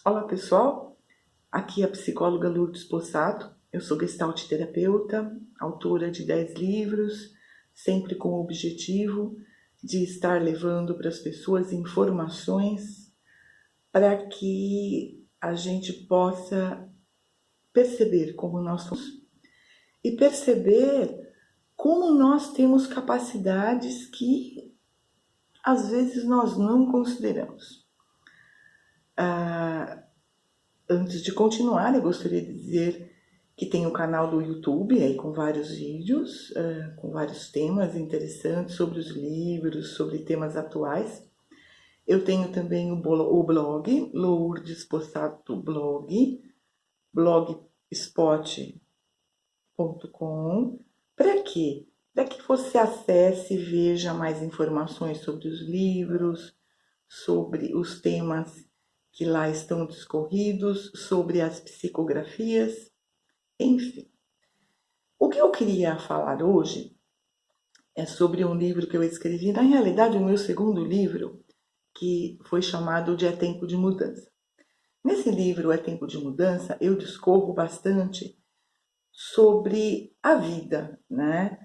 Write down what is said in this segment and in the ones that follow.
Olá pessoal, aqui é a psicóloga Lourdes Possato, eu sou gestalt terapeuta, autora de 10 livros, sempre com o objetivo de estar levando para as pessoas informações para que a gente possa perceber como nós somos e perceber como nós temos capacidades que às vezes nós não consideramos. Antes de continuar, eu gostaria de dizer que tem o canal do YouTube aí com vários vídeos, com vários temas interessantes sobre os livros, sobre temas atuais. Eu tenho também o blog, Lourdes Possato Blog, blogspot.com. Para quê? Para que você acesse e veja mais informações sobre os livros, sobre os temas que lá estão discorridos, sobre as psicografias, enfim. O que eu queria falar hoje é sobre um livro que eu escrevi, na realidade o meu segundo livro, que foi chamado de É Tempo de Mudança. Nesse livro, É Tempo de Mudança, eu discorro bastante sobre a vida, né?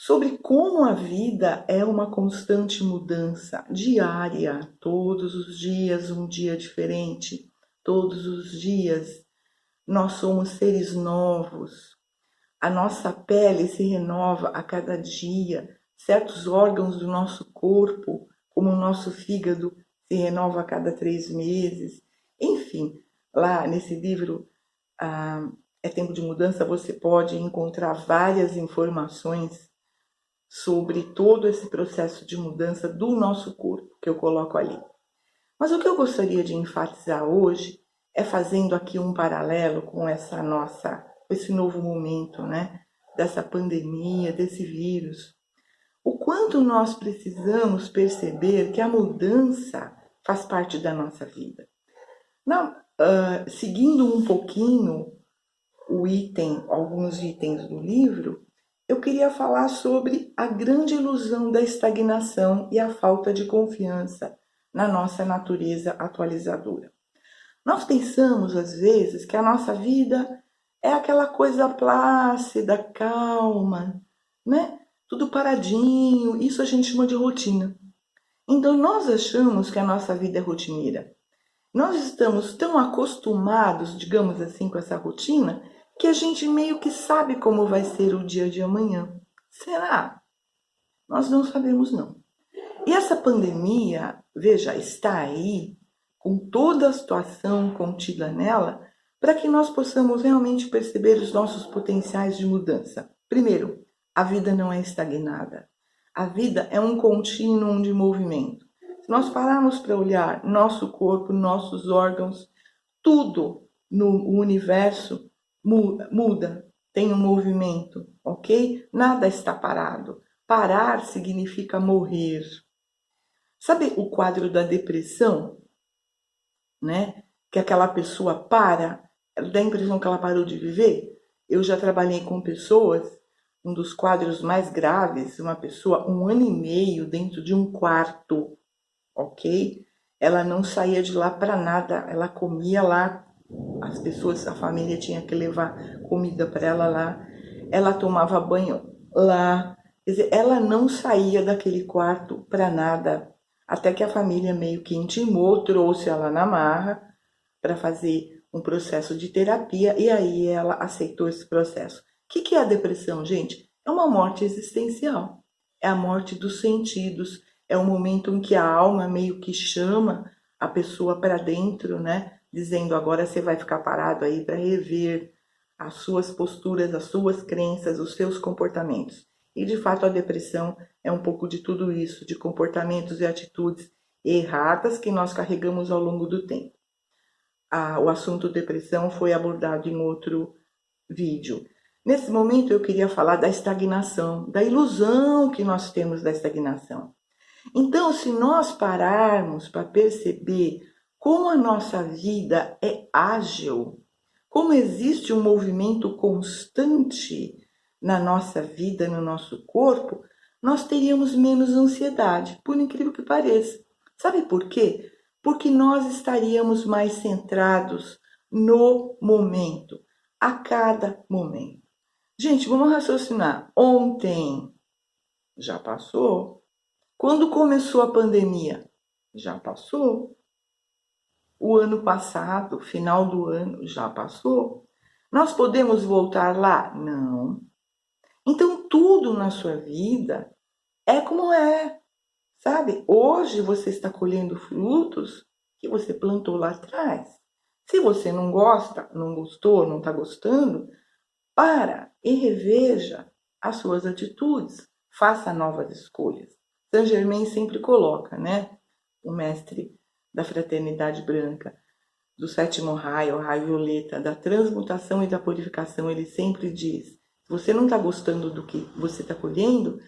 Sobre como a vida é uma constante mudança diária, todos os dias um dia diferente, todos os dias nós somos seres novos, a nossa pele se renova a cada dia, certos órgãos do nosso corpo, como o nosso fígado, se renova a cada 3 meses, enfim, lá nesse livro É Tempo de Mudança você pode encontrar várias informações sobre todo esse processo de mudança do nosso corpo que eu coloco ali. Mas o que eu gostaria de enfatizar hoje é fazendo aqui um paralelo com esse novo momento, né? Dessa pandemia, desse vírus. O quanto nós precisamos perceber que a mudança faz parte da nossa vida. Seguindo um pouquinho alguns itens do livro, eu queria falar sobre a grande ilusão da estagnação e a falta de confiança na nossa natureza atualizadora. Nós pensamos, às vezes, que a nossa vida é aquela coisa plácida, calma, né? Tudo paradinho, isso a gente chama de rotina. Então, nós achamos que a nossa vida é rotineira. Nós estamos tão acostumados, digamos assim, com essa rotina, que a gente meio que sabe como vai ser o dia de amanhã. Será? Nós não sabemos, não. E essa pandemia, veja, está aí, com toda a situação contida nela, para que nós possamos realmente perceber os nossos potenciais de mudança. Primeiro, a vida não é estagnada. A vida é um contínuo de movimento. Se nós pararmos para olhar nosso corpo, nossos órgãos, tudo no universo muda, tem um movimento, ok? Nada está parado. Parar significa morrer. Sabe o quadro da depressão, né? Que aquela pessoa para, dá a impressão que ela parou de viver. Eu já trabalhei com pessoas, um dos quadros mais graves, uma pessoa 1 ano e meio dentro de um quarto, ok? Ela não saía de lá para nada, ela comia lá, as pessoas, a família tinha que levar comida para ela lá, ela tomava banho lá, quer dizer, ela não saía daquele quarto para nada, até que a família meio que intimou, trouxe ela na marra para fazer um processo de terapia e aí ela aceitou esse processo. O que é a depressão, gente? É uma morte existencial, é a morte dos sentidos, é o momento em que a alma meio que chama a pessoa para dentro, né? Dizendo agora você vai ficar parado aí para rever as suas posturas, as suas crenças, os seus comportamentos. E de fato a depressão é um pouco de tudo isso, de comportamentos e atitudes erradas que nós carregamos ao longo do tempo. O assunto depressão foi abordado em outro vídeo. Nesse momento eu queria falar da estagnação, da ilusão que nós temos da estagnação. Então, se nós pararmos para perceber como a nossa vida é ágil, como existe um movimento constante na nossa vida, no nosso corpo, nós teríamos menos ansiedade, por incrível que pareça. Sabe por quê? porque nós estaríamos mais centrados no momento, a cada momento. Gente, vamos raciocinar. Ontem já passou. Quando começou a pandemia? Já passou. O ano passado, final do ano, já passou. Nós podemos voltar lá? Não. Então, tudo na sua vida é como é, sabe? Hoje você está colhendo frutos que você plantou lá atrás. Se você não gosta, não gostou, não está gostando, para e reveja as suas atitudes. Faça novas escolhas. Saint Germain sempre coloca, né? O mestre da fraternidade branca, do sétimo raio, o raio violeta, da transmutação e da purificação, ele sempre diz: se você não está gostando do que você está colhendo,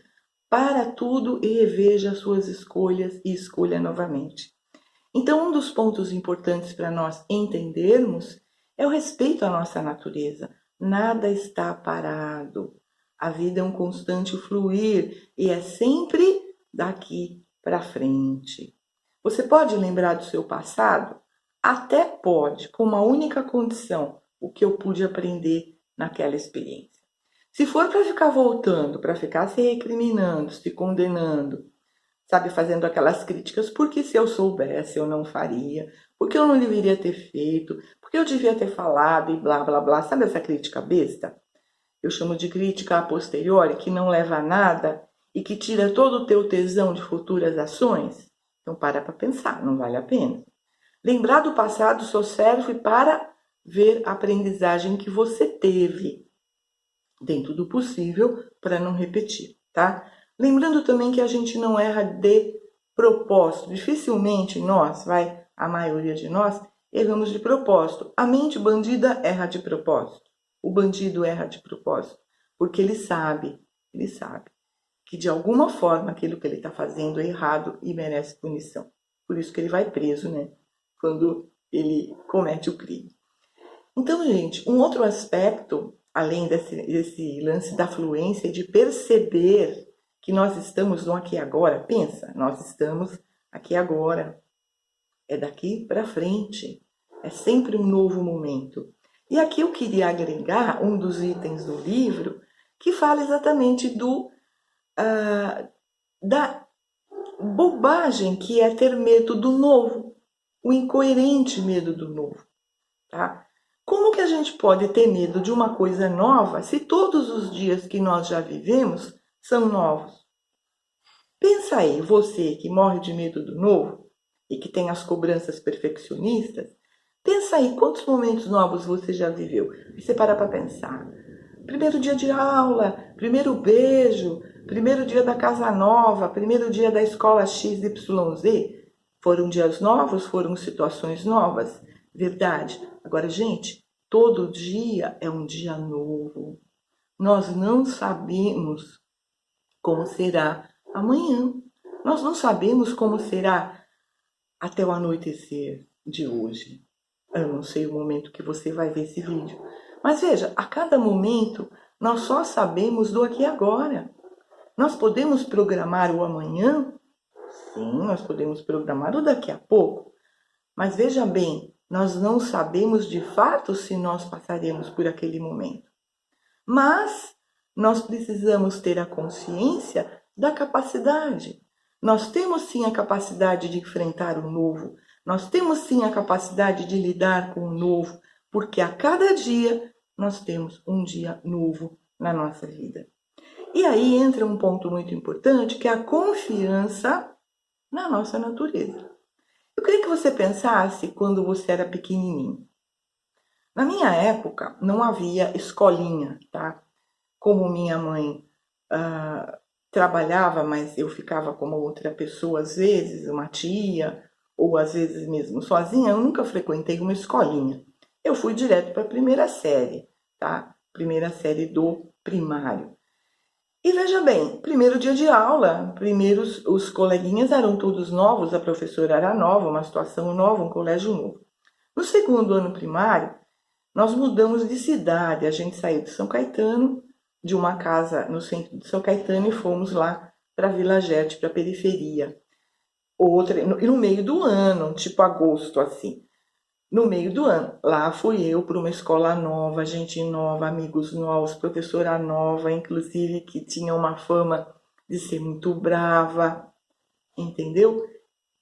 para tudo e reveja as suas escolhas e escolha novamente. Então, um dos pontos importantes para nós entendermos é o respeito à nossa natureza. Nada está parado. A vida é um constante fluir e é sempre daqui para frente. Você pode lembrar do seu passado? Até pode, com uma única condição: o que eu pude aprender naquela experiência. Se for para ficar voltando, para ficar se recriminando, se condenando, sabe, fazendo aquelas críticas, porque se eu soubesse eu não faria, porque eu não deveria ter feito, porque eu devia ter falado e blá blá blá, sabe essa crítica besta? Eu chamo de crítica a posteriori, que não leva a nada e que tira todo o teu tesão de futuras ações. Então para pensar, não vale a pena. Lembrar do passado só serve para ver a aprendizagem que você teve, dentro do possível, para não repetir, tá? Lembrando também que a gente não erra de propósito. Dificilmente nós, a maioria de nós, erramos de propósito. A mente bandida erra de propósito. O bandido erra de propósito, porque ele sabe que de alguma forma aquilo que ele está fazendo é errado e merece punição. Por isso que ele vai preso, né? Quando ele comete o crime. Então, gente, um outro aspecto, além desse lance da fluência, de perceber que nós estamos no aqui e agora. Pensa, nós estamos aqui agora. É daqui para frente. É sempre um novo momento. E aqui eu queria agregar um dos itens do livro que fala exatamente da bobagem que é ter medo do novo. O incoerente medo do novo, tá? Como que a gente pode ter medo de uma coisa nova se todos os dias que nós já vivemos são novos? Pensa aí, você que morre de medo do novo e que tem as cobranças perfeccionistas, pensa aí quantos momentos novos você já viveu. E você para pensar. Primeiro dia de aula, primeiro beijo, primeiro dia da casa nova, primeiro dia da escola XYZ. Foram dias novos, foram situações novas, verdade. Agora, gente, todo dia é um dia novo. Nós não sabemos como será amanhã. Nós não sabemos como será até o anoitecer de hoje. Eu não sei o momento que você vai ver esse vídeo. Mas veja, a cada momento nós só sabemos do aqui e agora. Nós podemos programar o amanhã? Sim, nós podemos programar o daqui a pouco. Mas veja bem, nós não sabemos de fato se nós passaremos por aquele momento. Mas nós precisamos ter a consciência da capacidade. Nós temos sim a capacidade de enfrentar o novo. Nós temos sim a capacidade de lidar com o novo, porque a cada dia nós temos um dia novo na nossa vida. E aí entra um ponto muito importante, que é a confiança na nossa natureza. Eu queria que você pensasse quando você era pequenininho. Na minha época, não havia escolinha, tá? Como minha mãe trabalhava, mas eu ficava como outra pessoa, às vezes, uma tia, ou às vezes mesmo sozinha, eu nunca frequentei uma escolinha. Eu fui direto para a primeira série, tá? Primeira série do primário. E veja bem, primeiro dia de aula, os coleguinhas eram todos novos, a professora era nova, uma situação nova, um colégio novo. No segundo ano primário, nós mudamos de cidade, a gente saiu de São Caetano, de uma casa no centro de São Caetano, e fomos lá para Vila Gerte, para a periferia. Outra, no meio do ano, tipo agosto, assim. No meio do ano, lá fui eu para uma escola nova, gente nova, amigos novos, professora nova, inclusive que tinha uma fama de ser muito brava, entendeu?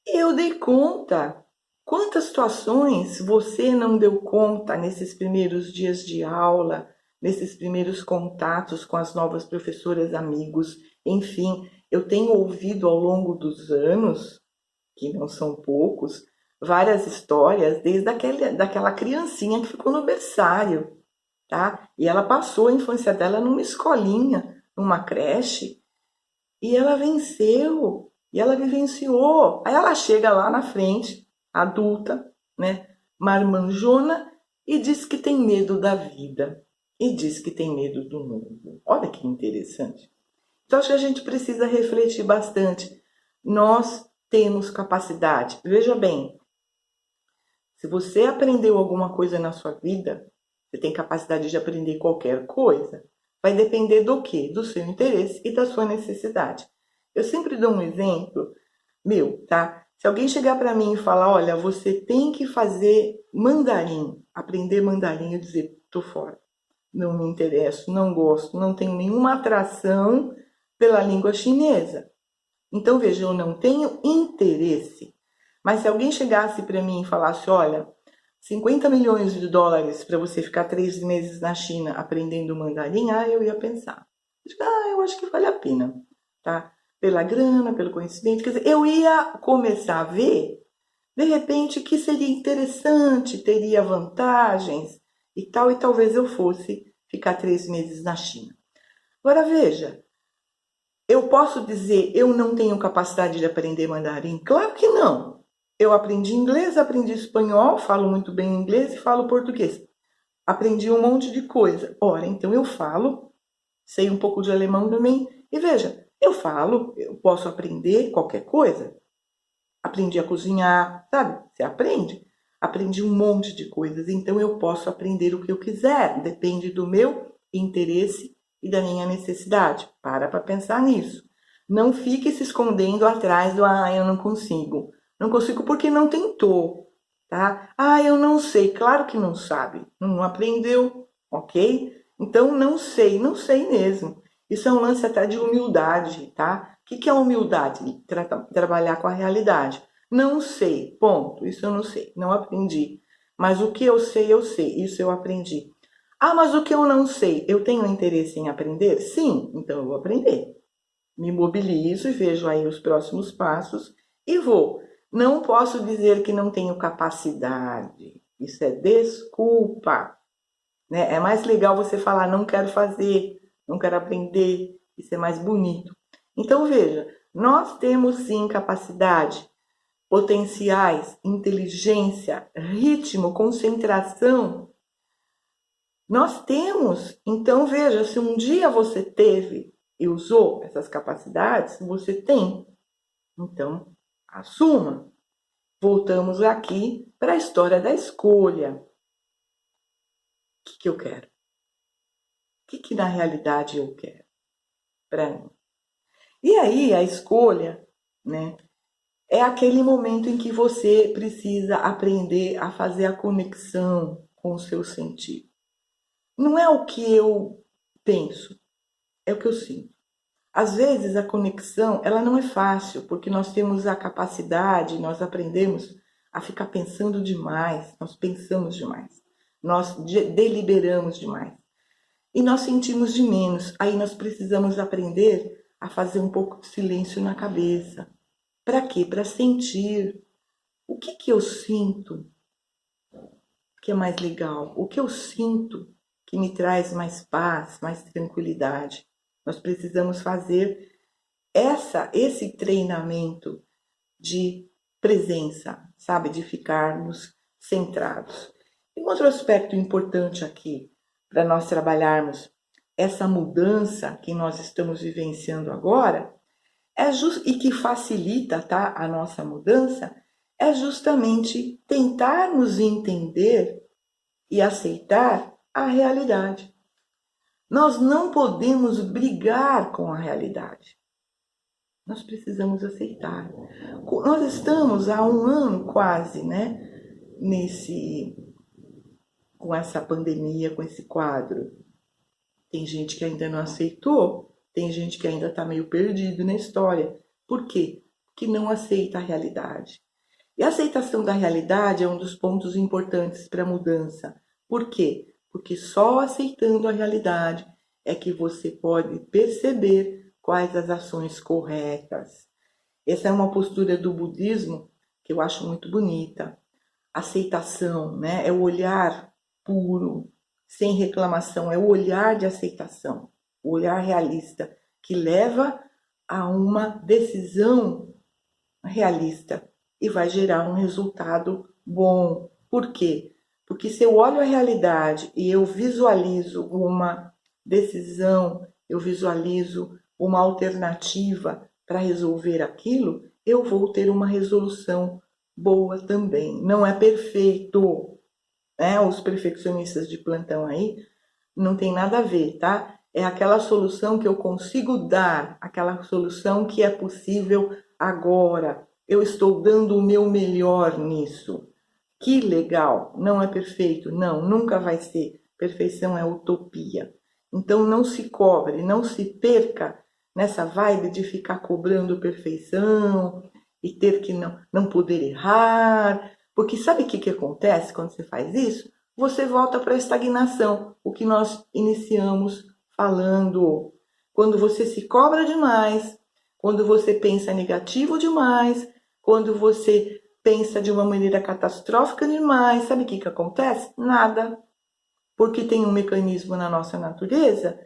Eu dei conta. Quantas situações você não deu conta nesses primeiros dias de aula, nesses primeiros contatos com as novas professoras, amigos, enfim, eu tenho ouvido ao longo dos anos, que não são poucos, várias histórias, desde daquela criancinha que ficou no berçário, tá? E ela passou a infância dela numa escolinha, numa creche, e ela venceu, e ela vivenciou. Aí ela chega lá na frente, adulta, né, marmanjona, e diz que tem medo da vida, e diz que tem medo do novo. Olha que interessante. Então acho que a gente precisa refletir bastante. Nós temos capacidade. Veja bem, se você aprendeu alguma coisa na sua vida, você tem capacidade de aprender qualquer coisa. Vai depender do quê? Do seu interesse e da sua necessidade. Eu sempre dou um exemplo meu, tá? Se alguém chegar para mim e falar, olha, você tem que fazer mandarim, aprender mandarim, eu dizer, tô fora. Não me interesso, não gosto, não tenho nenhuma atração pela língua chinesa. Então, veja, eu não tenho interesse. Mas se alguém chegasse para mim e falasse, olha, 50 milhões de dólares para você ficar 3 meses na China aprendendo mandarim, eu ia pensar. Eu acho que vale a pena, tá? Pela grana, pelo conhecimento. Quer dizer, eu ia começar a ver, de repente, que seria interessante, teria vantagens e tal, e talvez eu fosse ficar 3 meses na China. Agora, veja, eu posso dizer, eu não tenho capacidade de aprender mandarim? Claro que não. Eu aprendi inglês, aprendi espanhol, falo muito bem inglês e falo português. Aprendi um monte de coisa. Ora, então eu falo, sei um pouco de alemão também. E veja, eu falo, eu posso aprender qualquer coisa. Aprendi a cozinhar, sabe? Você aprende. Aprendi um monte de coisas, então eu posso aprender o que eu quiser. Depende do meu interesse e da minha necessidade. Para pensar nisso. Não fique se escondendo atrás do eu não consigo. Não consigo porque não tentou, tá? Eu não sei. Claro que não sabe. Não aprendeu, ok? Então não sei mesmo. Isso é um lance até de humildade, tá? O que é humildade? Trabalhar com a realidade. Não sei, ponto. Isso eu não sei, não aprendi. Mas o que eu sei, isso eu aprendi. Mas o que eu não sei, eu tenho interesse em aprender? Sim, então eu vou aprender. Me mobilizo e vejo aí os próximos passos e vou. Não posso dizer que não tenho capacidade. Isso é desculpa, né? É mais legal você falar não quero fazer, não quero aprender, isso é mais bonito. Então veja, nós temos sim capacidade, potenciais, inteligência, ritmo, concentração. Nós temos. Então veja, se um dia você teve e usou essas capacidades, você tem. Então, assuma. Voltamos aqui para a história da escolha. O que eu quero? O que na realidade eu quero para mim? E aí a escolha, né, é aquele momento em que você precisa aprender a fazer a conexão com o seu sentido. Não é o que eu penso, é o que eu sinto. Às vezes a conexão, ela não é fácil, porque nós temos a capacidade, nós aprendemos a ficar pensando demais, nós pensamos demais, nós deliberamos demais. E nós sentimos de menos. Aí nós precisamos aprender a fazer um pouco de silêncio na cabeça. Para quê? Para sentir. O que eu sinto que é mais legal? O que eu sinto que me traz mais paz, mais tranquilidade? Nós precisamos fazer esse treinamento de presença, sabe? De ficarmos centrados. E um outro aspecto importante aqui, para nós trabalharmos essa mudança que nós estamos vivenciando agora, e que facilita, tá, a nossa mudança, é justamente tentarmos entender e aceitar a realidade. Nós não podemos brigar com a realidade. nós precisamos aceitar. Nós estamos há um ano quase, né, com essa pandemia, com esse quadro. Tem gente que ainda não aceitou, tem gente que ainda está meio perdido na história. Por quê? Porque não aceita a realidade. E a aceitação da realidade é um dos pontos importantes para a mudança. Por quê? Porque só aceitando a realidade é que você pode perceber quais as ações corretas. Essa é uma postura do budismo que eu acho muito bonita. Aceitação, né? É o olhar puro, sem reclamação, é o olhar de aceitação, o olhar realista que leva a uma decisão realista e vai gerar um resultado bom. Por quê? Porque se eu olho a realidade e eu visualizo uma decisão, eu visualizo uma alternativa para resolver aquilo, eu vou ter uma resolução boa também. Não é perfeito, né? Os perfeccionistas de plantão aí não tem nada a ver, tá? É aquela solução que eu consigo dar, aquela solução que é possível agora. Eu estou dando o meu melhor nisso. Que legal! Não é perfeito? Não, nunca vai ser. Perfeição é utopia. Então não se cobre, não se perca nessa vibe de ficar cobrando perfeição e ter que não poder errar. Porque sabe o que acontece quando você faz isso? Você volta para a estagnação, o que nós iniciamos falando. Quando você se cobra demais, quando você pensa negativo demais, quando você pensa de uma maneira catastrófica demais, sabe o que acontece? Nada. Porque tem um mecanismo na nossa natureza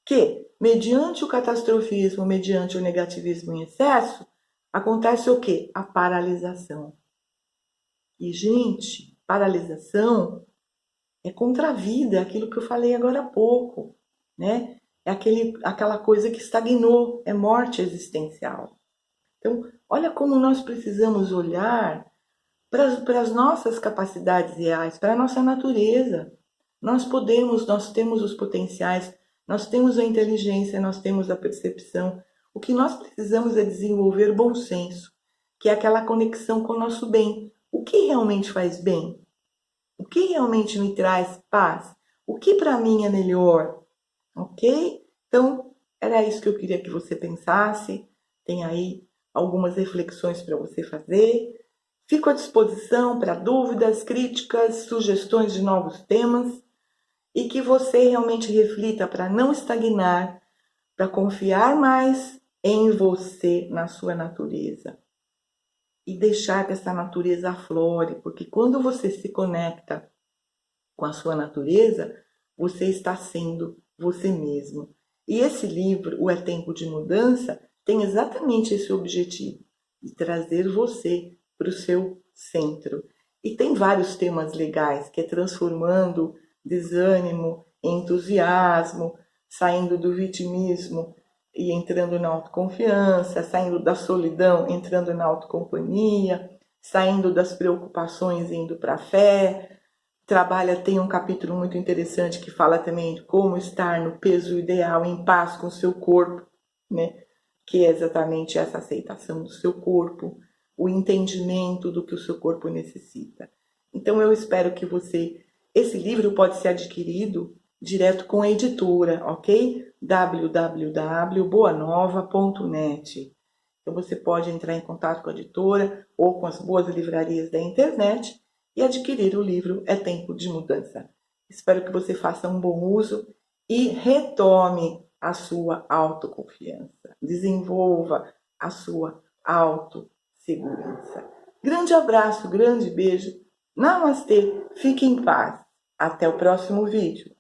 que, mediante o catastrofismo, mediante o negativismo em excesso, acontece o quê? A paralisação. E, gente, paralisação é contra a vida, é aquilo que eu falei agora há pouco, né? É aquela coisa que estagnou, é morte existencial. Então, olha como nós precisamos olhar para as nossas capacidades reais, para a nossa natureza. Nós temos os potenciais, nós temos a inteligência, nós temos a percepção. O que nós precisamos é desenvolver bom senso, que é aquela conexão com o nosso bem. O que realmente faz bem? O que realmente me traz paz? O que para mim é melhor? Ok? Então, era isso que eu queria que você pensasse. Tem aí algumas reflexões para você fazer. Fico à disposição para dúvidas, críticas, sugestões de novos temas e que você realmente reflita para não estagnar, para confiar mais em você, na sua natureza e deixar que essa natureza aflore, porque quando você se conecta com a sua natureza, você está sendo você mesmo. E esse livro, O É Tempo de Mudança, tem exatamente esse objetivo, de trazer você para o seu centro. E tem vários temas legais, que é transformando desânimo em entusiasmo, saindo do vitimismo e entrando na autoconfiança, saindo da solidão, entrando na autocompanhia, saindo das preocupações e indo para a fé. Tem um capítulo muito interessante que fala também de como estar no peso ideal, em paz com o seu corpo, né? Que é exatamente essa aceitação do seu corpo, o entendimento do que o seu corpo necessita. Então eu espero que esse livro pode ser adquirido direto com a editora, ok? www.boanova.net. Então você pode entrar em contato com a editora ou com as boas livrarias da internet e adquirir o livro É Tempo de Mudança. Espero que você faça um bom uso e retome a sua autoconfiança. Desenvolva a sua autossegurança. Grande abraço, grande beijo. Namastê, fique em paz. Até o próximo vídeo.